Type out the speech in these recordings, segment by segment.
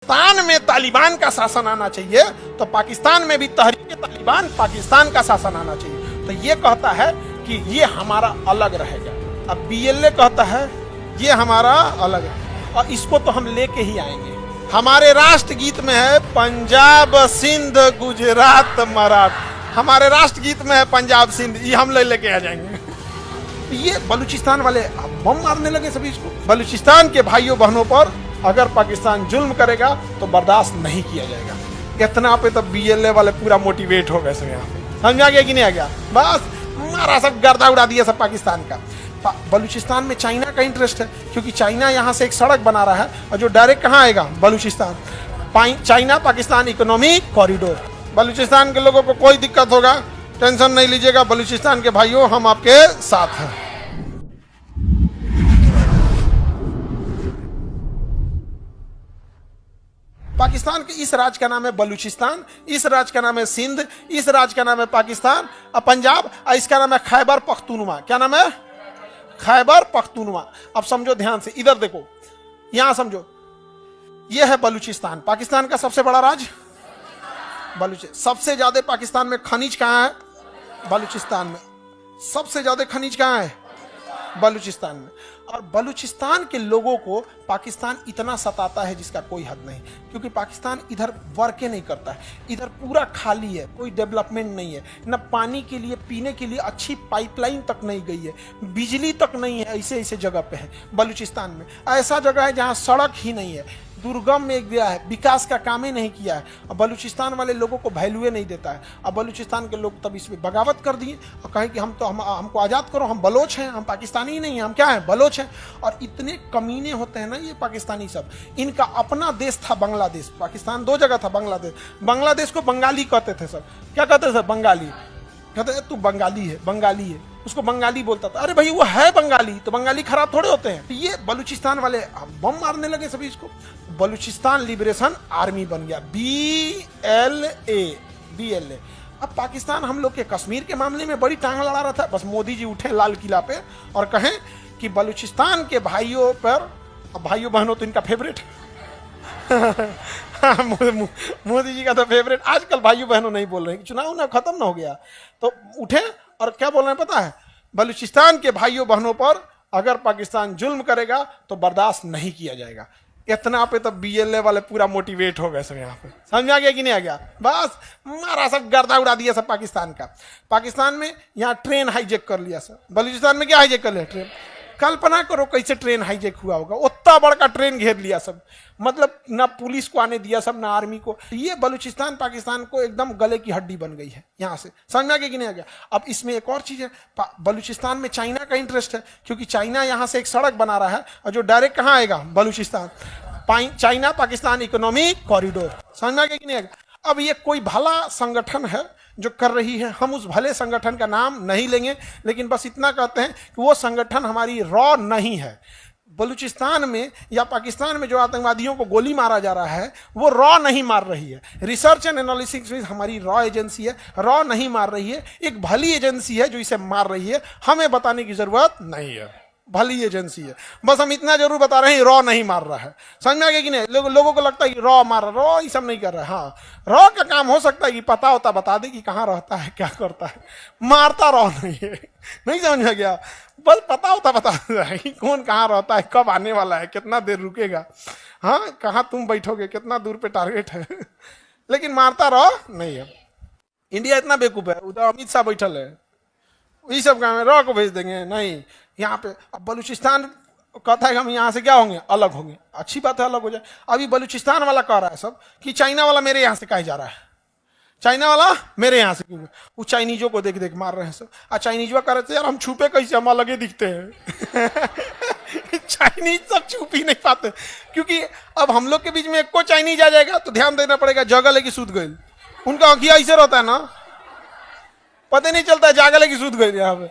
पाकिस्तान में तालिबान का शासन आना चाहिए तो पाकिस्तान में भी तहरीक तालिबान पाकिस्तान का शासन आना चाहिए। तो ये कहता है कि ये हमारा अलग रहेगा। अब बीएलए कहता है ये हमारा अलग है और इसको तो हम लेके ही आएंगे। हमारे राष्ट्रगीत में है पंजाब सिंध गुजरात मराठा, हमारे राष्ट्रगीत में है पंजाब सिंध, ये हम लेके आ जाएंगे। ये बलूचिस्तान वाले बम मारने लगे सभी इसको। बलूचिस्तान के भाइयों बहनों पर अगर पाकिस्तान जुल्म करेगा तो बर्दाश्त नहीं किया जाएगा। इतना पे तो बीएलए वाले पूरा मोटिवेट हो गए सब। यहाँ पे समझा गया कि नहीं आ गया? बस मारा सब गर्दा उड़ा दिया सब पाकिस्तान का। बलूचिस्तान में चाइना का इंटरेस्ट है क्योंकि चाइना यहाँ से एक सड़क बना रहा है और जो डायरेक्ट कहाँ आएगा? Balochistan. China Pakistan economic corridor. Balochistan के लोगों को कोई दिक्कत होगा टेंशन नहीं लीजिएगा, बलूचिस्तान के भाइयों हम आपके साथ हैं। पाकिस्तान के इस राज्य का नाम है बलूचिस्तान, इस राज्य का नाम है सिंध, इस राज्य का नाम है पाकिस्तान और पंजाब, और इसका नाम है खैबर पख्तूनवा। क्या नाम है? खैबर पख्तूनवा। अब समझो ध्यान से, इधर देखो, यहां समझो, यह है बलूचिस्तान, पाकिस्तान का सबसे बड़ा राज्य बलूचिस्तान। सबसे ज्यादा पाकिस्तान में खनिज कहाँ है? बलूचिस्तान में। सबसे ज्यादा खनिज कहाँ है? बलूचिस्तान में। और बलूचिस्तान के लोगों को पाकिस्तान इतना सताता है जिसका कोई हद नहीं, क्योंकि पाकिस्तान इधर वर्के नहीं करता है, इधर पूरा खाली है, कोई डेवलपमेंट नहीं है, न पानी के लिए पीने के लिए अच्छी पाइपलाइन तक नहीं गई है, बिजली तक नहीं है, ऐसे ऐसे जगह पे है बलूचिस्तान में। ऐसा जगह है जहाँ सड़क ही नहीं है, दुर्गम में एक गया है, विकास का काम ही नहीं किया है। और बलूचिस्तान वाले लोगों को वैल्यू नहीं देता है। अब बलूचिस्तान के लोग तब इसमें बगावत कर दिए और कहें कि हमको आज़ाद करो, हम बलोच हैं, हम पाकिस्तानी ही नहीं हैं, हम क्या हैं? बलोच हैं। और इतने कमीने होते हैं ना ये पाकिस्तानी सब। इनका अपना देश था बांग्लादेश, पाकिस्तान दो जगह था। बांग्लादेश को बंगाली कहते थे सब। क्या कहते थे? बंगाली। कहते तू बंगाली है, बंगाली है, उसको बंगाली बोलता था। अरे भाई वो है बंगाली, तो बंगाली खराब थोड़े होते हैं। तो ये बलूचिस्तान वाले बम मारने लगे सभी इसको। बलूचिस्तान लिबरेशन आर्मी बन गया, BLA। अब पाकिस्तान हम लोग के कश्मीर के मामले में बड़ी टांग लड़ा रहा था। बस मोदी जी उठे लाल किला पे और कहें कि बलूचिस्तान के भाइयों पर, भाइयों बहनों तो इनका फेवरेट मोदी जी का तो फेवरेट। आजकल भाइयों बहनों नहीं बोल रहे हैं, चुनाव ना खत्म ना हो गया तो उठे और क्या बोल रहे हैं पता है? बलूचिस्तान के भाइयों बहनों पर अगर पाकिस्तान जुल्म करेगा तो बर्दाश्त नहीं किया जाएगा। इतना पे तो बीएलए वाले पूरा मोटिवेट हो गए सब। यहाँ पे समझा गया कि नहीं आ गया? बस मारा सब गर्दा उड़ा दिया सब पाकिस्तान का। पाकिस्तान में यहाँ ट्रेन हाईजेक कर लिया सब। बलूचिस्तान में क्या हाईजेक कर लिया? ट्रेन। कल्पना करो कैसे ट्रेन हाईजेक हुआ होगा। उतना बड़का ट्रेन घेर लिया सब, मतलब ना पुलिस को आने दिया सब, ना आर्मी को। ये बलूचिस्तान पाकिस्तान को एकदम गले की हड्डी बन गई है यहाँ से। समझ में आ गया कि नहीं आ गया? अब इसमें एक और चीज है, बलूचिस्तान में चाइना का इंटरेस्ट है क्योंकि चाइना यहाँ से एक सड़क बना रहा है और जो डायरेक्ट कहाँ आएगा? Balochistan. China Pakistan economic corridor. समझ में आ गया कि नहीं आ गया? अब ये कोई भला संगठन है जो कर रही है, हम उस भले संगठन का नाम नहीं लेंगे, लेकिन बस इतना कहते हैं कि वो संगठन हमारी रॉ नहीं है। बलूचिस्तान में या पाकिस्तान में जो आतंकवादियों को गोली मारा जा रहा है वो रॉ नहीं मार रही है। रिसर्च एंड एनालिसिस हमारी रॉ एजेंसी है, रॉ नहीं मार रही है। एक भली एजेंसी है जो इसे मार रही है, हमें बताने की जरूरत नहीं है, भली एजेंसी है। बस हम इतना जरूर बता रहे हैं रॉ नहीं मार रहा है। समझ में आ गया कि नहीं? लोगों को लगता है कि रॉ मार रहा, रॉ ये सब नहीं कर रहा है। हाँ, रॉ का काम हो सकता है कि पता होता बता दे कि कहाँ रहता है, क्या करता है, मारता रॉ नहीं है। नहीं समझ में गया? बस पता होता बता है कि कौन कहाँ रहता है, कब आने वाला है, कितना देर रुकेगा, हाँ कहाँ तुम बैठोगे, कितना दूर पे टारगेट है, लेकिन मारता रॉ नहीं है। इंडिया इतना बेवकूफ है, उधर अमित शाह बैठल है, ये सब काम है, रॉ को भेज देंगे नहीं यहाँ पे। अब बलूचिस्तान कहता है कि हम यहाँ से क्या होंगे? अलग होंगे। अच्छी बात है, अलग हो जाए। अभी बलूचिस्तान वाला कह रहा है सब कि चाइना वाला मेरे यहाँ से कहे जा रहा है, चाइना वाला मेरे यहाँ से क्यों? वो चाइनीजों को देख देख मार रहे हैं सब। और चाइनीजवा कह रहे थे यार हम छुपे कैसे, हम अलग ही दिखते हैं चाइनीज सब छुप ही नहीं पाते, क्योंकि अब हम लोग के बीच में एक को चाइनीज आ जाएगा तो ध्यान देना पड़ेगा, जगह लेके सूद गए। उनका आंखिया ऐसे रहता है ना, पता नहीं चलता है, जागल लेके सूद गए यहाँ पे।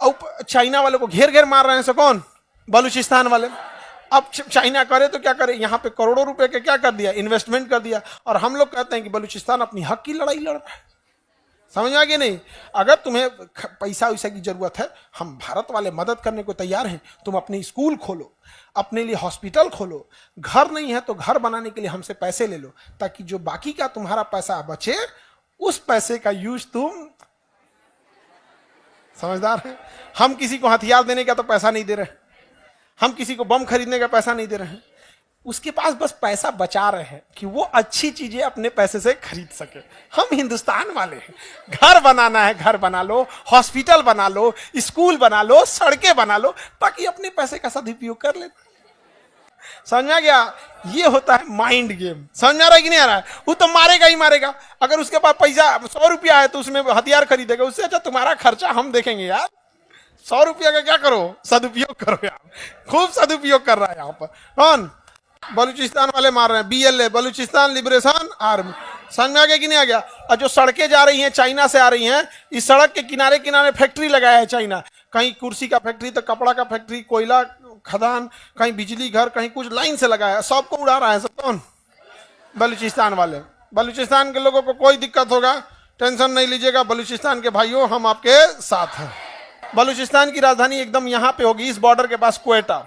अब चाइना वाले को घेर घेर मार रहे हैं, सो कौन? बलूचिस्तान वाले। अब चाइना करे तो क्या करे, यहाँ पे करोड़ों रुपए के क्या कर दिया? इन्वेस्टमेंट कर दिया। और हम लोग कहते हैं कि बलूचिस्तान अपनी हक की लड़ाई लड़ रहा है। समझ आ गया नहीं? अगर तुम्हें पैसा वैसा की जरूरत है, हम भारत वाले मदद करने को तैयार हैं। तुम अपने स्कूल खोलो, अपने लिए हॉस्पिटल खोलो, घर नहीं है तो घर बनाने के लिए हमसे पैसे ले लो, ताकि जो बाकी का तुम्हारा पैसा बचे उस पैसे का यूज तुम, समझदार है? हम किसी को हथियार देने का तो पैसा नहीं दे रहे, हम किसी को बम खरीदने का पैसा नहीं दे रहे हैं, उसके पास बस पैसा बचा रहे हैं कि वो अच्छी चीजें अपने पैसे से खरीद सके। हम हिंदुस्तान वाले हैं, घर बनाना है घर बना लो, हॉस्पिटल बना लो, स्कूल बना लो, सड़कें बना लो, ताकि अपने पैसे का सदुपयोग कर ले। समझ में आ गया? ये होता है माइंड गेम। समझ में आ रहा है कि नहीं आ रहा है? वो तो मारेगा ही मारेगा। अगर उसके पास पैसा 100 रुपया है तो उसमें हथियार खरीदेगा, उससे अच्छा तुम्हारा खर्चा हम देखेंगे यार। 100 रुपया का क्या करो, सदुपयोग करो यार। खूब सदुपयोग कर रहा है यहाँ पर कौन? बलूचिस्तान वाले मार रहे हैं, BLA, बलूचिस्तान लिबरेशन आर्मी। समझ में आ गया कि नहीं आ गया? और जो सड़कें जा रही हैं चाइना से आ रही हैं, इस सड़क के किनारे किनारे फैक्ट्री लगाया है चाइना। कहीं कुर्सी का फैक्ट्री तो कपड़ा का फैक्ट्री, कोयला खदान, कहीं बिजली घर, कहीं कुछ लाइन से लगाया है। सबको उड़ा रहा है। सब कौन? बलूचिस्तान वाले। बलूचिस्तान के लोगों को कोई दिक्कत होगा टेंशन नहीं लीजिएगा, बलूचिस्तान के भाइयों हम आपके साथ हैं। बलूचिस्तान की राजधानी एकदम यहाँ पे होगी, इस बॉर्डर के पास क्वेटा।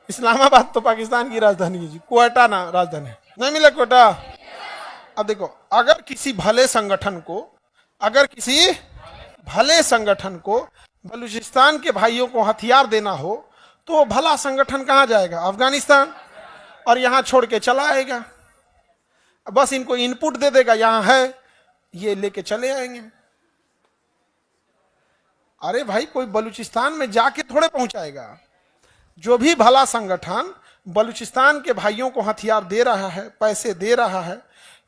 इस्लामाबाद तो पाकिस्तान की राजधानी है जी, क्वेटा ना राजधानी नहीं मिला क्वेटा। अब देखो, अगर किसी भले संगठन को बलूचिस्तान के भाइयों को हथियार देना हो तो वो भला संगठन कहां जाएगा? अफगानिस्तान। और यहां छोड़ के चला आएगा, बस इनको इनपुट दे देगा, यहां है, ये लेके चले आएंगे। अरे भाई, कोई बलूचिस्तान में जाके थोड़े पहुंचाएगा। जो भी भला संगठन बलूचिस्तान के भाइयों को हथियार दे रहा है, पैसे दे रहा है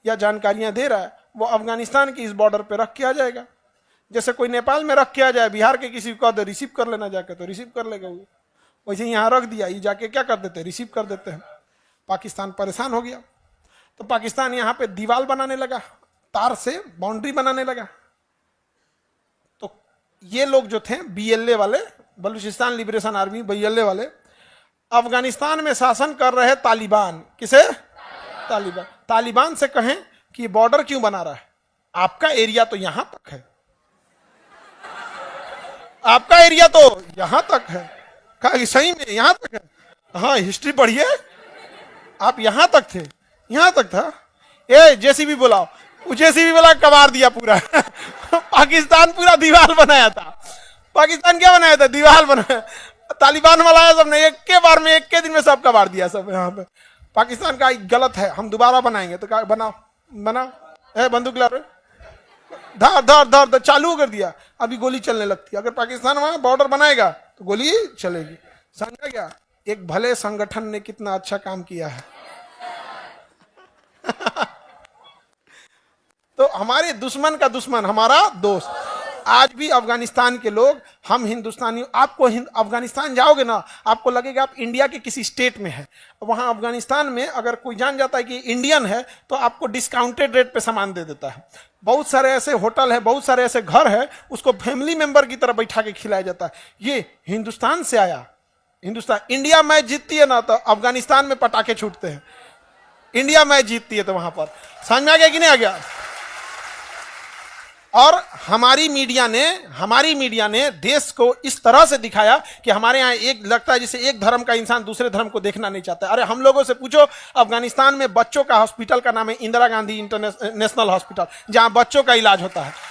या जानकारियां दे रहा है, वो अफगानिस्तान की इस बॉर्डर पे रख के आ जाएगा। जैसे कोई नेपाल में रख के आ जाए, बिहार के किसी को कह रिसीव कर लेना जाके, तो रिसीव कर लेगा वो। वैसे यहाँ रख दिया, ये जाके क्या कर देते हैं? रिसीव कर देते हैं। पाकिस्तान परेशान हो गया, तो पाकिस्तान यहाँ पे दीवार बनाने लगा, तार से बाउंड्री बनाने लगा। तो ये लोग जो थे BLA वाले, बलूचिस्तान लिबरेशन आर्मी, BLA वाले, अफगानिस्तान में शासन कर रहे तालिबान। किसे? तालिबान। तालिबान से कहें कि बॉर्डर क्यों बना रहा है? आपका एरिया तो यहां तक है, आपका एरिया तो यहां तक है। कहा सही में यहां तक है? हाँ, हिस्ट्री पढ़िए, आप यहां तक थे, यहां तक था। ए JCB बुलाओ, JCB बुला कबार दिया पूरा। पाकिस्तान पूरा दीवार बनाया था। पाकिस्तान क्या बनाया था? दीवार बनाया। तालिबान वाला है सबने एक के बार में, एक के दिन में सब कबार दिया सब यहाँ पे। पाकिस्तान का गलत है, हम दोबारा बनाएंगे। तो क्या बनाओ, बनाओ। बंदूक ला रहे, धर धर धर धर, चालू कर दिया, अभी गोली चलने लगती है। अगर पाकिस्तान वहां बॉर्डर बनाएगा तो गोली चलेगी। समझा क्या? एक भले संगठन ने कितना अच्छा काम किया है। तो हमारे दुश्मन का दुश्मन हमारा दोस्त। आज भी अफगानिस्तान के लोग, हम हिंदुस्तानी, आपको अफगानिस्तान जाओगे ना, आपको लगेगा आप इंडिया के किसी स्टेट में है। वहां अफगानिस्तान में अगर कोई जान जाता है कि इंडियन है तो आपको डिस्काउंटेड रेट पे सामान दे देता है। बहुत सारे ऐसे होटल है, बहुत सारे ऐसे घर है, उसको फैमिली मेंबर की तरह बैठा के खिलाया जाता है। ये हिंदुस्तान से आया। हिंदुस्तान, इंडिया मैच जीतती है ना तो अफगानिस्तान में पटाखे छूटते हैं। इंडिया मैच जीतती है तो वहां पर। समझ में आ गया कि नहीं आ गया? और हमारी मीडिया ने देश को इस तरह से दिखाया कि हमारे यहाँ एक लगता है जैसे एक धर्म का इंसान दूसरे धर्म को देखना नहीं चाहता। अरे हम लोगों से पूछो, अफगानिस्तान में बच्चों का हॉस्पिटल का नाम है इंदिरा गांधी इंटरनेशनल हॉस्पिटल, जहां बच्चों का इलाज होता है।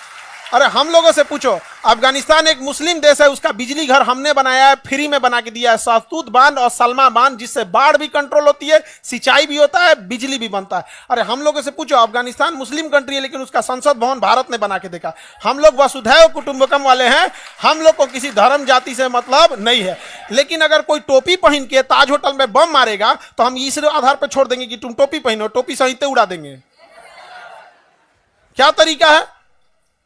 अरे हम लोगों से पूछो, अफगानिस्तान एक मुस्लिम देश है, उसका बिजली घर हमने बनाया है, फ्री में बना के दिया है, सहतूत बांध और सलमा बांध, जिससे बाढ़ भी कंट्रोल होती है, सिंचाई भी होता है, बिजली भी बनता है। अरे हम लोगों से पूछो, अफगानिस्तान मुस्लिम कंट्री है लेकिन उसका संसद भवन भारत ने बना के देखा। हम लोग वसुधैव कुटुंबकम वाले हैं, हम लोग को किसी धर्म जाति से मतलब नहीं है। लेकिन अगर कोई टोपी पहन के ताज होटल में बम मारेगा तो हम इस आधार पर छोड़ देंगे कि तुम टोपी पहनो, टोपी सहित उड़ा देंगे। क्या तरीका है?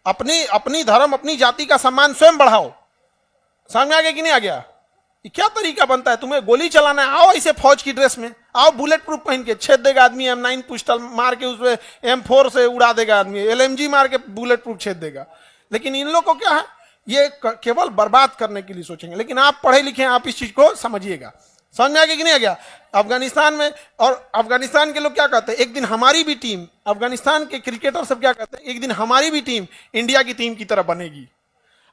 अपनी धर्म, अपनी जाति का सम्मान स्वयं बढ़ाओ। समझ में आ गया कि नहीं आ गया? ये क्या तरीका बनता है? तुम्हें गोली चलाना है, आओ ऐसे फौज की ड्रेस में, आओ बुलेट प्रूफ पहन के, छेद देगा आदमी, M9 पिस्टल मार के उसमें M4 से उड़ा देगा आदमी, LMG मार के बुलेट प्रूफ छेद देगा। लेकिन इन लोगों को क्या है? ये केवल बर्बाद करने के लिए सोचेंगे। लेकिन आप पढ़े लिखे, आप इस चीज को समझिएगा। समझ में आ गया कि नहीं आ गया? अफगानिस्तान में, और अफगानिस्तान के लोग क्या कहते हैं, एक दिन हमारी भी टीम, अफगानिस्तान के क्रिकेटर सब क्या कहते हैं, एक दिन हमारी भी टीम इंडिया की टीम की तरह बनेगी।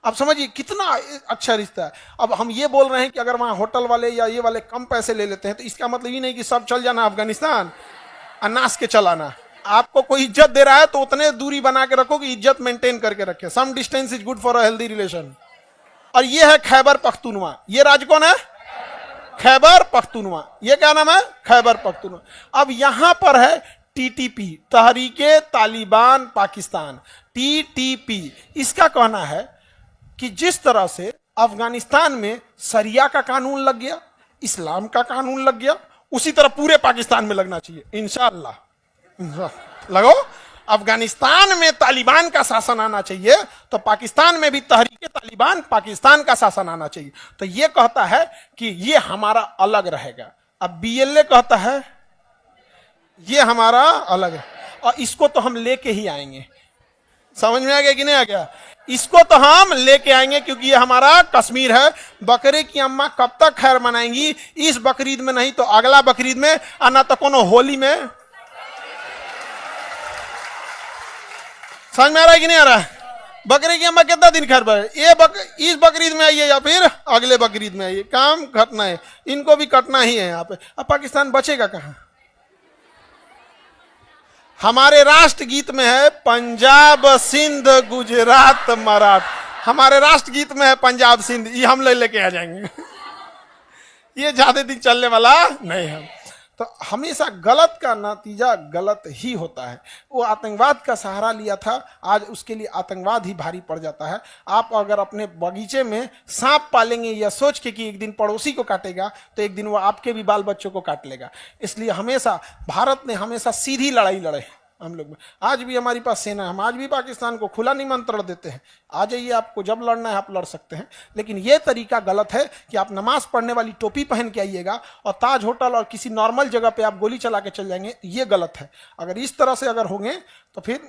अब समझिए कितना अच्छा रिश्ता है। अब हम ये बोल रहे हैं कि अगर वहां होटल वाले या ये वाले कम पैसे ले लेते हैं तो इसका मतलब ये नहीं कि सब चल जाना अफगानिस्तान अनास के चलाना। आपको कोई इज्जत दे रहा है तो उतने दूरी बना के रखो कि इज्जत मेंटेन करके रखे। Some distance is good for a healthy relation. और ये है खैबर पख्तूनवा। ये राज्य कौन है? खैबर पख्तूनवा। ये क्या नाम है? खैबर पख्तूनवा। अब यहां पर है टीटीपी, तहरीके तालिबान पाकिस्तान, टीटीपी। इसका कहना है कि जिस तरह से अफगानिस्तान में शरिया का कानून लग गया, इस्लाम का कानून लग गया, उसी तरह पूरे पाकिस्तान में लगना चाहिए इंशाअल्लाह। लगो, अफगानिस्तान में तालिबान का शासन आना चाहिए तो पाकिस्तान में भी तहरीके तालिबान पाकिस्तान का शासन आना चाहिए। तो ये कहता है कि ये हमारा अलग रहेगा। अब बीएलए कहता है ये हमारा अलग है, और इसको तो हम लेके ही आएंगे। समझ में आ गया कि नहीं आ गया? इसको तो हम लेके आएंगे क्योंकि ये हमारा कश्मीर है। बकरे की अम्मा कब तक खैर मनाएंगी? इस बकरीद में नहीं तो अगला बकरीद में, और ना तो कोनो होली में। समझ में आ रहा है कि नहीं आ रहा है? बकरे की अम्मा कितना दिन खैर बने? इस बकरीद में आइए या फिर अगले बकरीद में आइए, काम खटना है, इनको भी कटना ही है यहाँ पे। अब पाकिस्तान बचेगा कहां? हमारे राष्ट्रगीत में है पंजाब सिंध गुजरात मराठ। हमारे राष्ट्रगीत में है पंजाब सिंध, ये हम लेके आ जाएंगे। ये ज्यादा दिन चलने वाला नहीं है। तो हमेशा गलत का नतीजा गलत ही होता है। वो आतंकवाद का सहारा लिया था, आज उसके लिए आतंकवाद ही भारी पड़ जाता है। आप अगर अपने बगीचे में सांप पालेंगे या सोच के कि एक दिन पड़ोसी को काटेगा तो एक दिन वो आपके भी बाल बच्चों को काट लेगा। इसलिए हमेशा भारत ने हमेशा सीधी लड़ाई लड़े हम लोग में। आज भी हमारे पास सेना है, हम आज भी पाकिस्तान को खुला निमंत्रण देते हैं, आ जाइए, आपको जब लड़ना है आप लड़ सकते हैं। लेकिन ये तरीका गलत है कि आप नमाज पढ़ने वाली टोपी पहन के आइएगा और ताज होटल और किसी नॉर्मल जगह पे आप गोली चला के चल जाएंगे, ये गलत है। अगर इस तरह से अगर होंगे तो फिर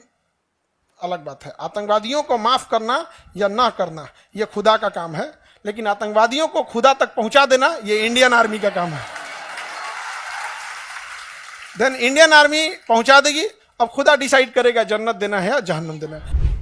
अलग बात है। आतंकवादियों को माफ करना या ना करना यह खुदा का काम है, लेकिन आतंकवादियों को खुदा तक पहुंचा देना ये इंडियन आर्मी का काम है। देन इंडियन आर्मी पहुंचा देगी, अब खुदा डिसाइड करेगा जन्नत देना है या जहन्नम देना है।